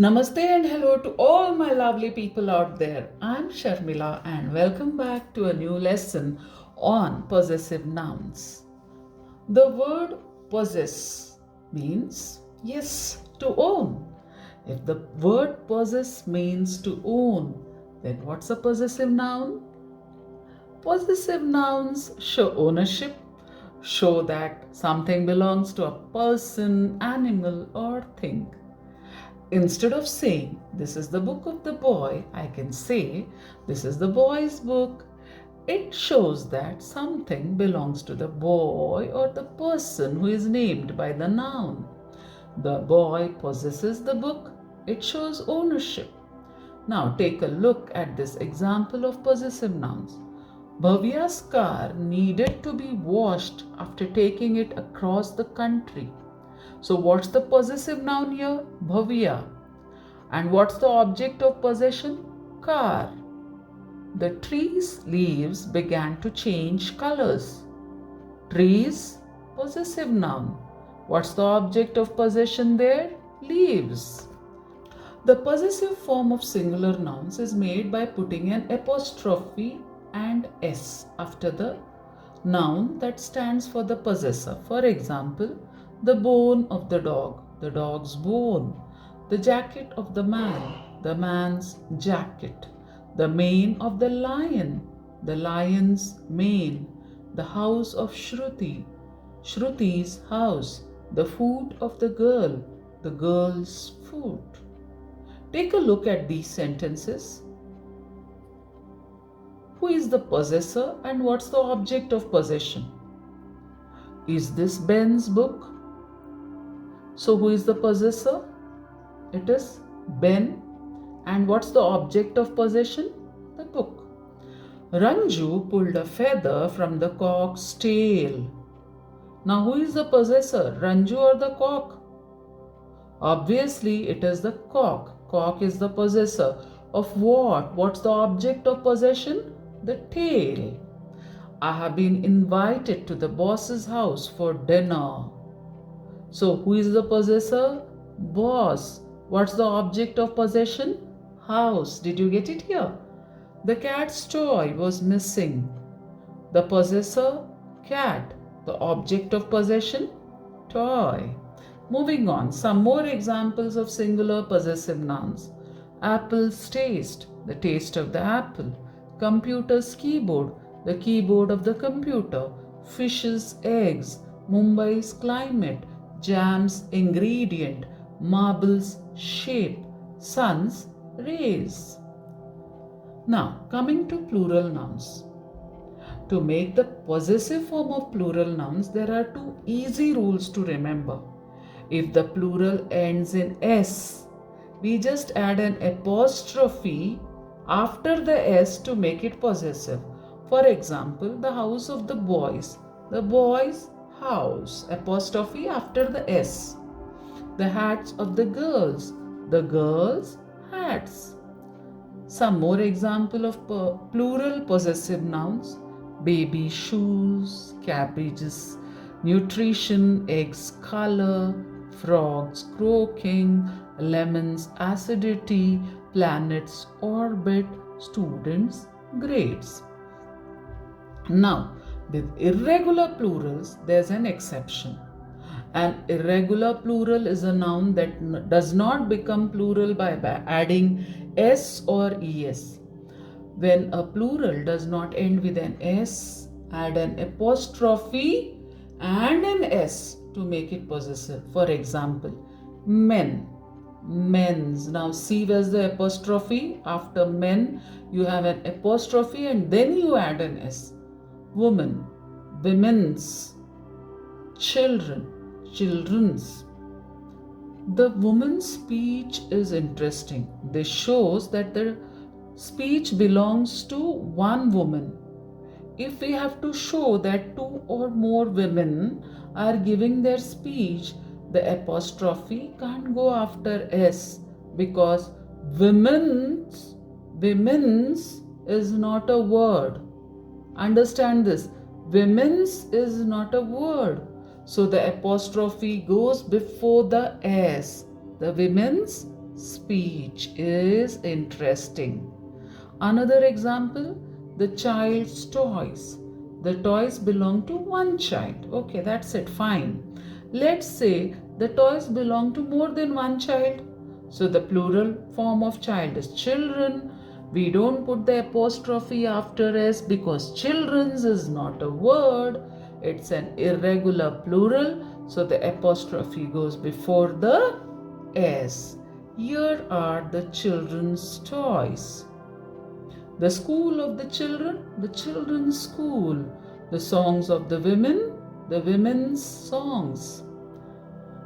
Namaste and hello to all my lovely people out there. I'm Sharmila and welcome back to a new lesson on possessive nouns. The word possess means yes, to own. If the word possess means to own, then what's a possessive noun? Possessive nouns show ownership, show that something belongs to a person, animal, or thing. Instead of saying, this is the book of the boy, I can say, this is the boy's book. It shows that something belongs to the boy or the person who is named by the noun. The boy possesses the book. It shows ownership. Now take a look at this example of possessive nouns. Bhavya's car needed to be washed after taking it across the country. So what's the possessive noun here? Bhavya. And what's the object of possession? Car. The tree's leaves began to change colors. Trees, possessive noun. What's the object of possession there? Leaves. The possessive form of singular nouns is made by putting an apostrophe and s after the noun that stands for the possessor. For example, the bone of the dog's bone, the jacket of the man's jacket, the mane of the lion's mane, the house of Shruti, Shruti's house, the food of the girl's food. Take a look at these sentences. Who is the possessor and what's the object of possession? Is this Ben's book? So who is the possessor? It is Ben. And what's the object of possession? The book. Ranju pulled a feather from the cock's tail. Now who is the possessor, Ranju or the cock? Obviously it is the cock. Cock is the possessor of what? What's the object of possession? The tail. I have been invited to the boss's house for dinner. So who is the possessor? Boss. What's the object of possession? House. Did you get it here? The cat's toy was missing. The possessor? Cat. The object of possession? Toy. Moving on, some more examples of singular possessive nouns. Apple's taste, the taste of the apple. Computer's keyboard, the keyboard of the computer. Fish's eggs, Mumbai's climate. Jam's ingredient, marble's shape. Sun's rays. Now, coming to plural nouns. To make the possessive form of plural nouns, there are two easy rules to remember. If the plural ends in s, we just add an apostrophe after the s to make it possessive. For example, the house of the boys house, apostrophe after the s. The hats of the girls hats. Some more example of plural possessive nouns. Baby shoes, cabbages, nutrition, eggs color, frogs croaking, lemons acidity, planets orbit, students grades. Now, with irregular plurals, there's an exception. An irregular plural is a noun that does not become plural by adding s or es. When a plural does not end with an s, add an apostrophe and an s to make it possessive. For example, men, men's. Now see where's the apostrophe? After men, you have an apostrophe and then you add an s. Woman, women's. Children, children's. The woman's speech is interesting. This shows that the speech belongs to one woman. If we have to show that two or more women are giving their speech, the apostrophe can't go after s because women's is not a word. Understand this. Women's is not a word. So the apostrophe goes before the s. The women's speech is interesting. Another example, the child's toys. The toys belong to one child. Okay, that's it, fine. Let's say the toys belong to more than one child. So the plural form of child is children. We don't put the apostrophe after s because children's is not a word. It's an irregular plural. So the apostrophe goes before the s. Here are the children's toys. The school of the children's school. The songs of the women's songs.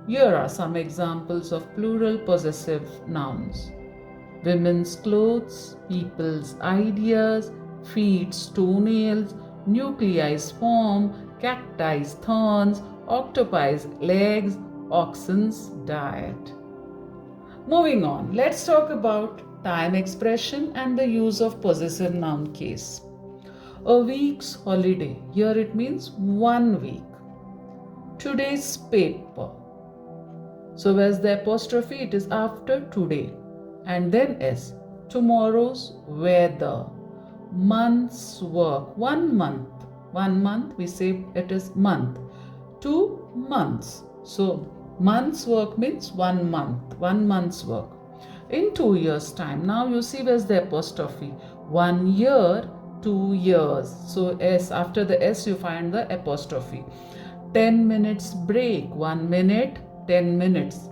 Here are some examples of plural possessive nouns. Women's clothes, people's ideas, feet's toenails, nuclei's form, cacti's thorns, octopi's legs, oxen's diet. Moving on, let's talk about time expression and the use of possessive noun case. A week's holiday, here it means 1 week. Today's paper. So where's the apostrophe? It is after today. And then s. Tomorrow's weather. Month's work. 1 month. 1 month, we say it is month. 2 months. So month's work means 1 month. 1 month's work. In 2 years' time. Now you see where's the apostrophe. 1 year, 2 years. So s, after the s you find the apostrophe. 10 minutes break. 1 minute, 10 minutes.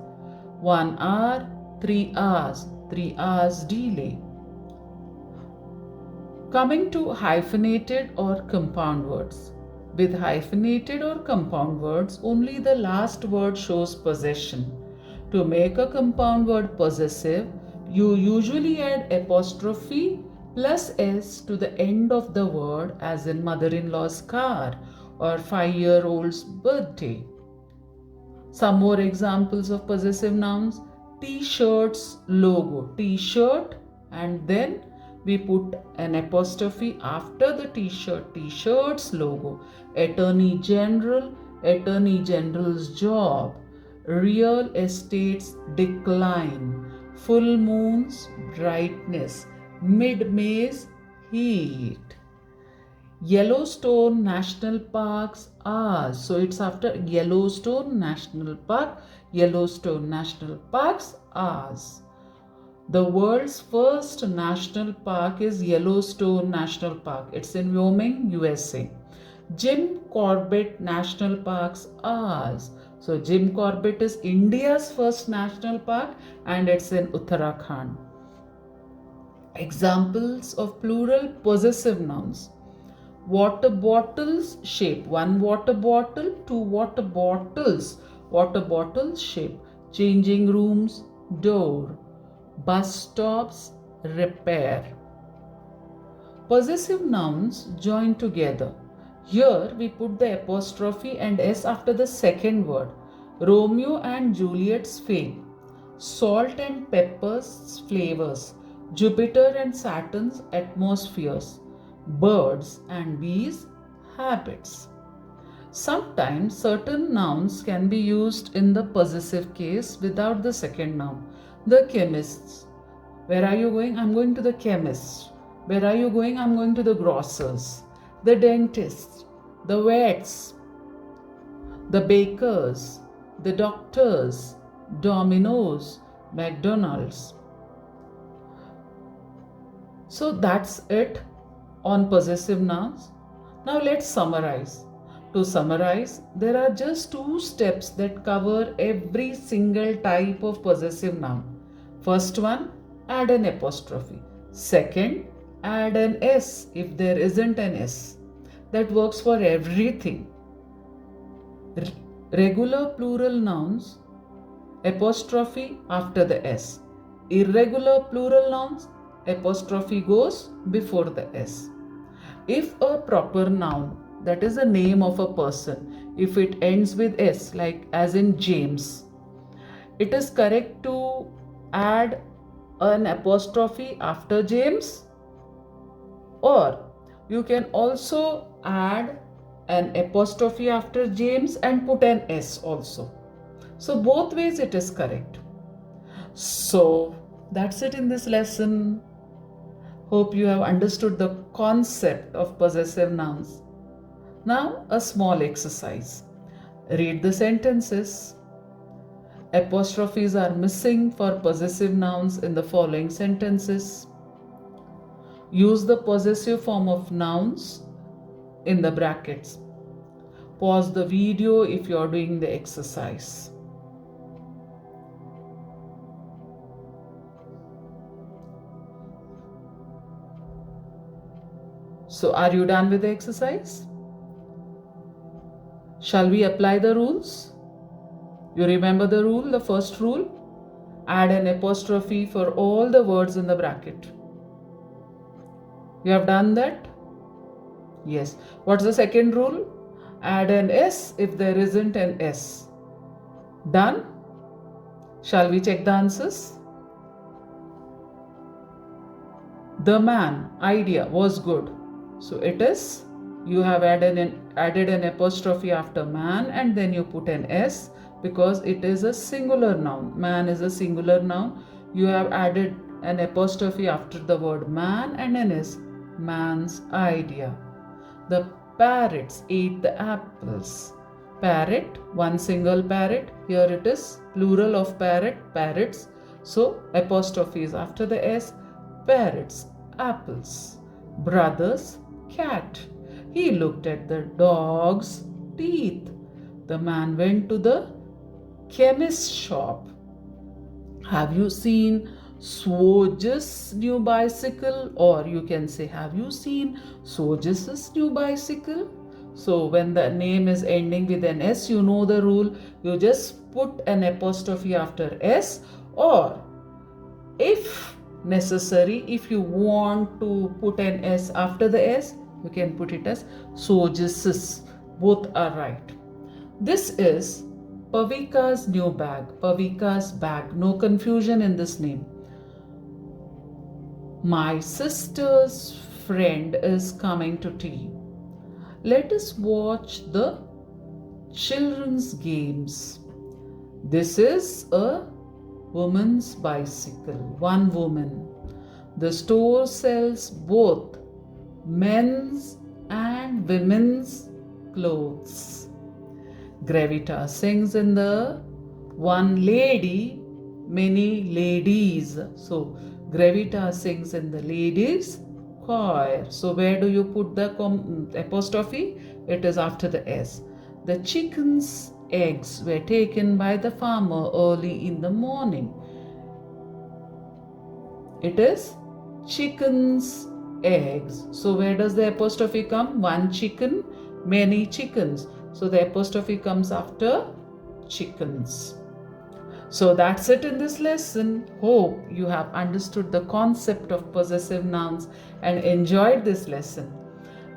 1 hour, 3 hours. 3 hours delay. Coming to hyphenated or compound words. With hyphenated or compound words, only the last word shows possession. To make a compound word possessive, you usually add apostrophe plus s to the end of the word, as in mother-in-law's car or 5-year-old's birthday. Some more examples of possessive nouns. T-shirt's logo. T-shirt, and then we put an apostrophe after the t-shirt. T-shirt's logo. Attorney General. Attorney General's job. Real estate's decline. Full moon's brightness. Mid-May's heat. Yellowstone National Park's ours. So it's after Yellowstone National Park. Yellowstone National Park's ours. The world's first national park is Yellowstone National Park. It's in Wyoming, USA. Jim Corbett National Park's ours. So Jim Corbett is India's first national park and it's in Uttarakhand. Examples of plural possessive nouns. Water bottles shape. 1 water bottle, 2 water bottles. Water bottles shape. Changing rooms, door. Bus stops, repair. Possessive nouns join together. Here we put the apostrophe and s after the second word. Romeo and Juliet's fame. Salt and pepper's flavors. Jupiter and Saturn's atmospheres. Birds and bees' habits. Sometimes certain nouns can be used in the possessive case without the second noun. The chemists. Where are you going? I'm going to the chemist. Where are you going? I'm going to the grocer's. The dentist. The vets. The bakers. The doctors. Domino's. McDonald's. So that's it on possessive nouns. Now let's summarize. To summarize, there are just 2 steps that cover every single type of possessive noun. First one, add an apostrophe. Second, add an s if there isn't an s. That works for everything. Regular plural nouns, apostrophe after the s. Irregular plural nouns, apostrophe goes before the s. If a proper noun, that is the name of a person, if it ends with s, like as in James, it is correct to add an apostrophe after James, or you can also add an apostrophe after James and put an s also. So both ways it is correct. So that's it in this lesson. Hope you have understood the concept of possessive nouns. Now, a small exercise. Read the sentences. Apostrophes are missing for possessive nouns in the following sentences. Use the possessive form of nouns in the brackets. Pause the video if you are doing the exercise. So, are you done with the exercise? Shall we apply the rules? You remember the rule, the first rule? Add an apostrophe for all the words in the bracket. You have done that? Yes. What's the second rule? Add an S if there isn't an S. Done? Shall we check the answers? The man idea was good. So it is, you have added an apostrophe after man and then you put an S because it is a singular noun. Man is a singular noun. You have added an apostrophe after the word man and an S. Man's idea. The parrots ate the apples. Parrot, one single parrot. Here it is plural of parrot, parrots. So apostrophe is after the S. Parrots, apples. Brothers, cat. He looked at the dog's teeth. The man went to the chemist's shop. Have you seen Swoj's new bicycle? Or you can say, have you seen Swoj's new bicycle? So when the name is ending with an S, you know the rule. You just put an apostrophe after S, or if necessary, if you want to put an S after the S, you can put it as Swoj's. Both are right. This is Pavika's new bag. Pavika's bag. No confusion in this name. My sister's friend is coming to tea. Let us watch the children's games. This is a woman's bicycle. One woman. The store sells both men's and women's clothes. Gravita sings in the one lady, many ladies. So Gravita sings in the ladies choir. So where do you put the apostrophe? It is after the S. The chicken's eggs were taken by the farmer early in the morning. It is chicken's eggs. So where does the apostrophe come? One chicken, many chickens. So the apostrophe comes after chickens. So that's it in this lesson. Hope you have understood the concept of possessive nouns and enjoyed this lesson.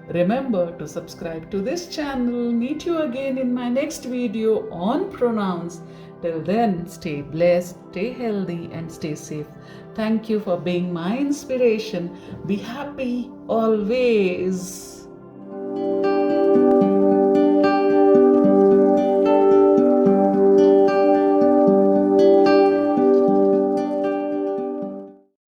Remember to subscribe to this channel. Meet you again in my next video on pronouns. Till then, stay blessed, stay healthy, and stay safe. Thank you for being my inspiration. Be happy always.